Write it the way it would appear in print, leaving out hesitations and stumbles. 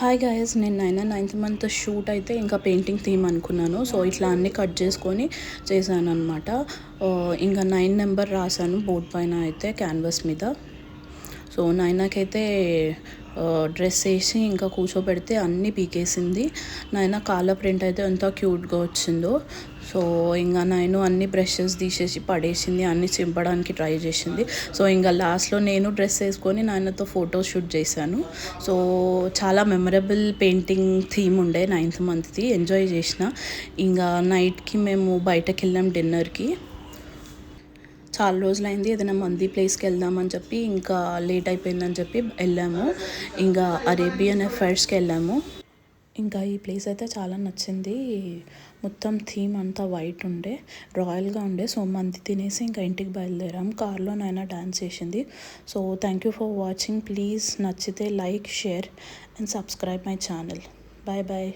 Hi guys, నేను 9th month shoot అయితే ఇంకా పెయింటింగ్ థీమ్ అనుకున్నాను. సో ఇట్లా అన్నీ కట్ చేసుకొని చేశాను అనమాట. ఇంకా 9 నెంబర్ రాశాను బోర్డ్ పైన అయితే క్యాన్వాస్ మీద. సో నైనాకైతే డ్రెస్ వేసి ఇంకా కూర్చోబెడితే అన్నీ పీకేసింది. నైనా కాళ్ళ ప్రింట్ అయితే ఎంత క్యూట్గా వచ్చిందో. సో ఇంకా నేను అన్ని బ్రషెస్ తీసేసి పడేసింది, అన్నీ చింపడానికి ట్రై చేసింది. సో ఇంకా లాస్ట్లో నేను డ్రెస్ వేసుకొని నాయనతో ఫోటో షూట్ చేశాను. సో చాలా మెమరబుల్ పెయింటింగ్ థీమ్ ఉండే 9th మంత్ది. ఎంజాయ్ చేసిన. ఇంకా నైట్కి మేము బయటకు వెళ్ళాం డిన్నర్కి. చాలా రోజులైంది ఏదైనా మంది ప్లేస్కి వెళ్దామని చెప్పి ఇంకా లేట్ అయిపోయిందని చెప్పి వెళ్ళాము. ఇంకా అరేబియన్ ఎఫైర్స్కి వెళ్ళాము. ఇంకా ఈ ప్లేస్ అయితే చాలా నచ్చింది. మొత్తం థీమ్ అంతా వైట్ ఉండే, రాయల్గా ఉండే. సో మంది తినేసి ఇంకా ఇంటికి బయలుదేరాం. కార్లో నైనా డాన్స్ చేసింది. So thank you for watching. Please నచ్చితే like, share and subscribe my channel. Bye bye.